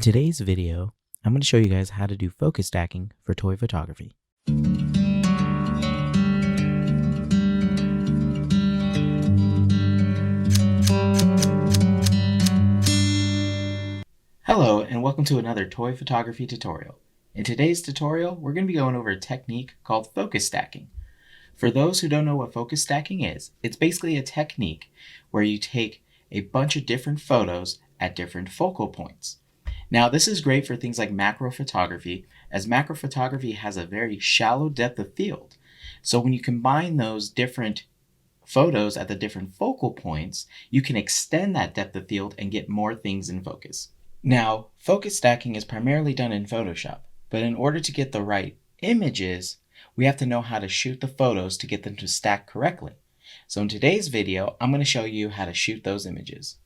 today's video, I'm going to show you guys how to do focus stacking for toy photography. Hello and welcome to another toy photography tutorial. In today's tutorial, we're going to be going over a technique called focus stacking. For those who don't know what focus stacking is, it's basically a technique where you take a bunch of different photos at different focal points. Now, this is great for things like macro photography, as macro photography has a very shallow depth of field. So when you combine those different photos at the different focal points, you can extend that depth of field and get more things in focus. Now, focus stacking is primarily done in Photoshop, but in order to get the right images, we have to know how to shoot the photos to get them to stack correctly. So in today's video, I'm going to show you how to shoot those images.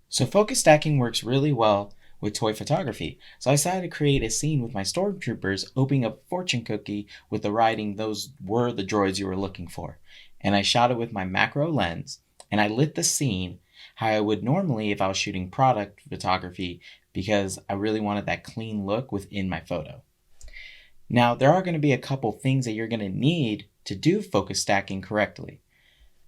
So focus stacking works really well with toy photography. So I decided to create a scene with my stormtroopers opening up a fortune cookie with the writing, "Those were the droids you were looking for." And I shot it with my macro lens, and I lit the scene how I would normally if I was shooting product photography, because I really wanted that clean look within my photo. Now, there are going to be a couple things that you're going to need to do focus stacking correctly.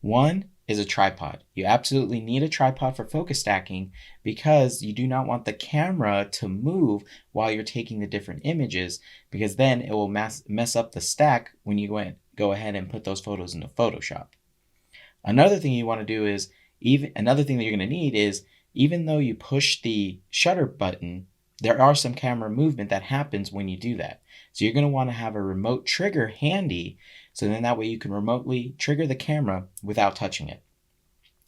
One is a tripod. You absolutely need a tripod for focus stacking because you do not want the camera to move while you're taking the different images, because then it will mess up the stack when you go ahead and put those photos into Photoshop. Another thing you want to do is, another thing that you're going to need is, even though you push the shutter button, there are some camera movement that happens when you do that. So you're going to want to have a remote trigger handy, so then that way you can remotely trigger the camera without touching it.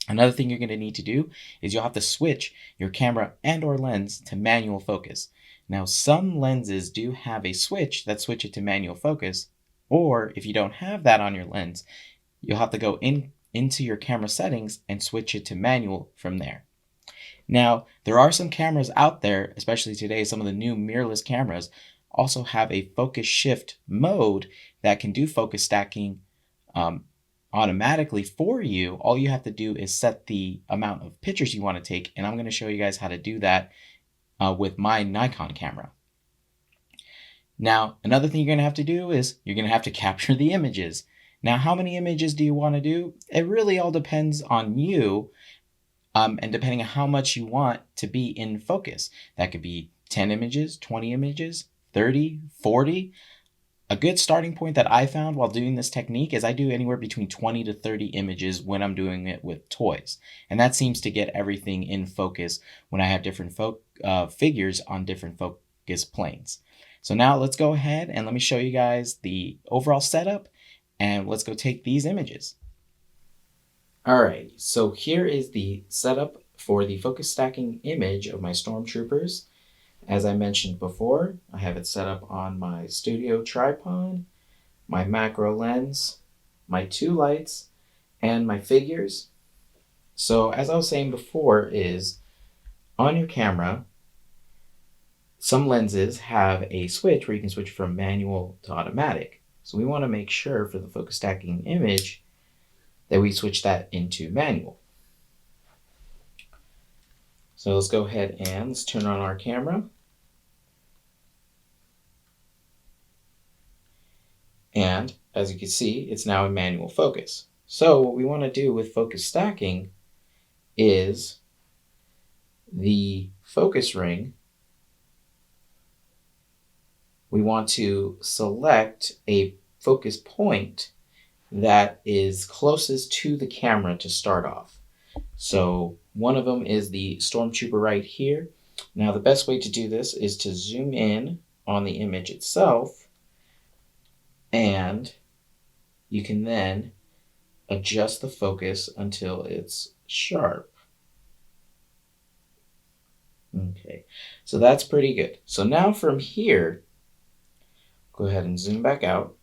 Another thing you're going to need to do is you'll have to switch your camera and or lens to manual focus. Now, some lenses do have a switch that switch it to manual focus, or if you don't have that on your lens, you'll have to go into your camera settings and switch it to manual from there. Now, there are some cameras out there, especially today, some of the new mirrorless cameras also have a focus shift mode that can do focus stacking automatically for you. All you have to do is set the amount of pictures you want to take, and I'm going to show you guys how to do that with my Nikon camera. Now, another thing you're going to have to do is you're going to have to capture the images. Now, how many images do you want to do? It really all depends on you, and depending on how much you want to be in focus. That could be 10 images, 20 images, 30, 40. A good starting point that I found while doing this technique is I do anywhere between 20 to 30 images when I'm doing it with toys. And that seems to get everything in focus when I have different figures on different focus planes. So now let's go ahead and let me show you guys the overall setup, and let's go take these images. Alright, so here is the setup for the focus stacking image of my stormtroopers. As I mentioned before, I have it set up on my studio tripod, my macro lens, my two lights, and my figures. So as I was saying before, is on your camera, some lenses have a switch where you can switch from manual to automatic. So we want to make sure for the focus stacking image that we switch that into manual. So let's go ahead and let's turn on our camera. And as you can see, it's now in manual focus. So what we want to do with focus stacking is the focus ring. We want to select a focus point that is closest to the camera to start off. So one of them is the stormtrooper right here. Now the best way to do this is to zoom in on the image itself, and you can then adjust the focus until it's sharp. Okay, so that's pretty good. So now from here, go ahead and zoom back out.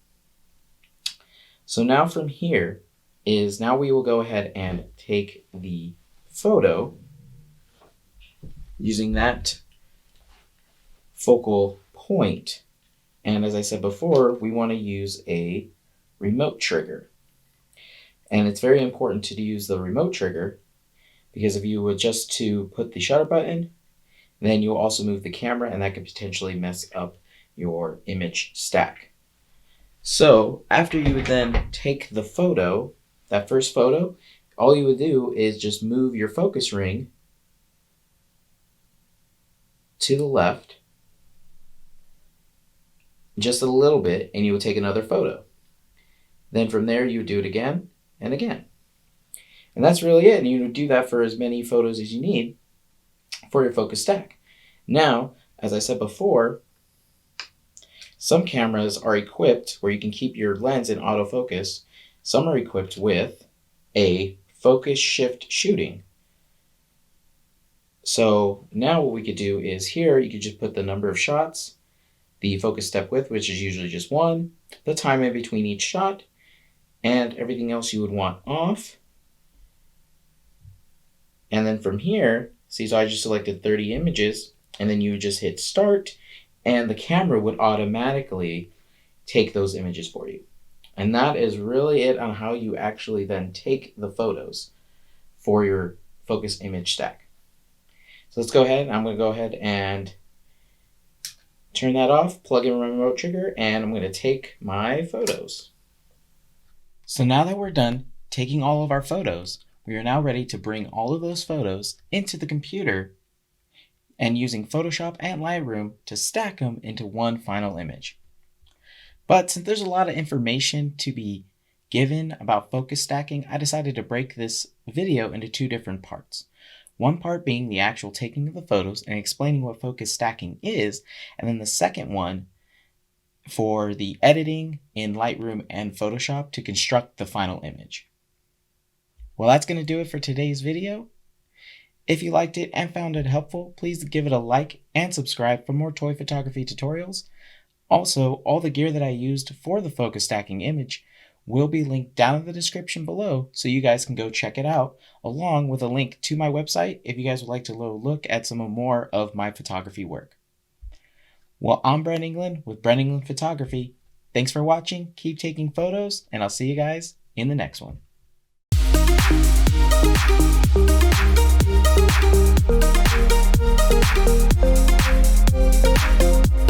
So now from here is now we will go ahead and take the photo using that focal point And as I said before, we want to use a remote trigger. And it's very important to use the remote trigger because if you would just to put the shutter button, then you'll also move the camera and that could potentially mess up your image stack. So after you would then take the photo, that first photo, all you would do is just move your focus ring to the left just a little bit and you would take another photo. Then from there you would do it again and again. And that's really it. And you would do that for as many photos as you need for your focus stack. Now, as I said before, some cameras are equipped where you can keep your lens in autofocus. Some are equipped with a focus shift shooting. So now what we could do is here, you could just put the number of shots, the focus step width, which is usually just 1, the time in between each shot, and everything else you would want off. And then from here, see, so I just selected 30 images, and then you would just hit start, and the camera would automatically take those images for you. And that is really it on how you actually then take the photos for your focus image stack. So let's go ahead. I'm going to go ahead and turn that off, plug in my remote trigger, and I'm going to take my photos. So now that we're done taking all of our photos, we are now ready to bring all of those photos into the computer and using Photoshop and Lightroom to stack them into one final image. But since there's a lot of information to be given about focus stacking, I decided to break this video into 2 different parts. One part being the actual taking of the photos and explaining what focus stacking is, and then the second one for the editing in Lightroom and Photoshop to construct the final image. Well, that's going to do it for today's video. If you liked it and found it helpful, please give it a like and subscribe for more toy photography tutorials. Also, all the gear that I used for the focus stacking image will be linked down in the description below so you guys can go check it out, along with a link to my website if you guys would like to look at some more of my photography work. Well, I'm Brent England with Brent England Photography. Thanks for watching, keep taking photos, and I'll see you guys in the next one. Thank you.